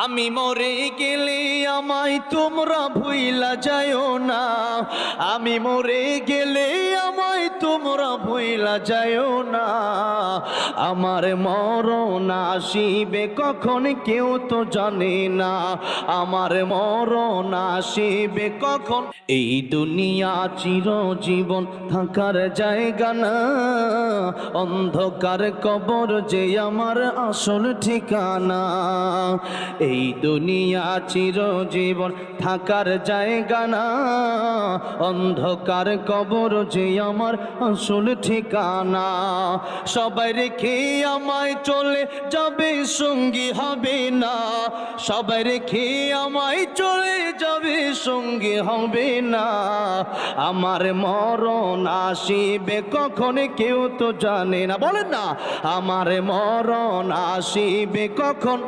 আমি মরে গেলে আমায় তোমরা ভুইলা যায়ও না, আমি মরে গেলে আমায় তোমরা ভুইলা যায়ও না। আমার মরণ আসিবে কখন কেউ তো জানে না, আমার মরণ আসিবে কখন। এই দুনিয়া চিরজীবন থাকার জায়গা না, অন্ধকার কবর যে আমার আসল ঠিকানা। এই দুনিয়া চিরজীবন থাকার জায়গা না, অন্ধকার কবর যে আমার আসল ঠিকানা। সবাই রেখে আমায় চলে যাবে সঙ্গী হবে না, সবাই রেখে আমায় চলে যাবে সঙ্গী হবে না। আমার মরণ আসিবে কখন কেউ তো জানে না, বলেন না আমার মরণ আসিবে কখন।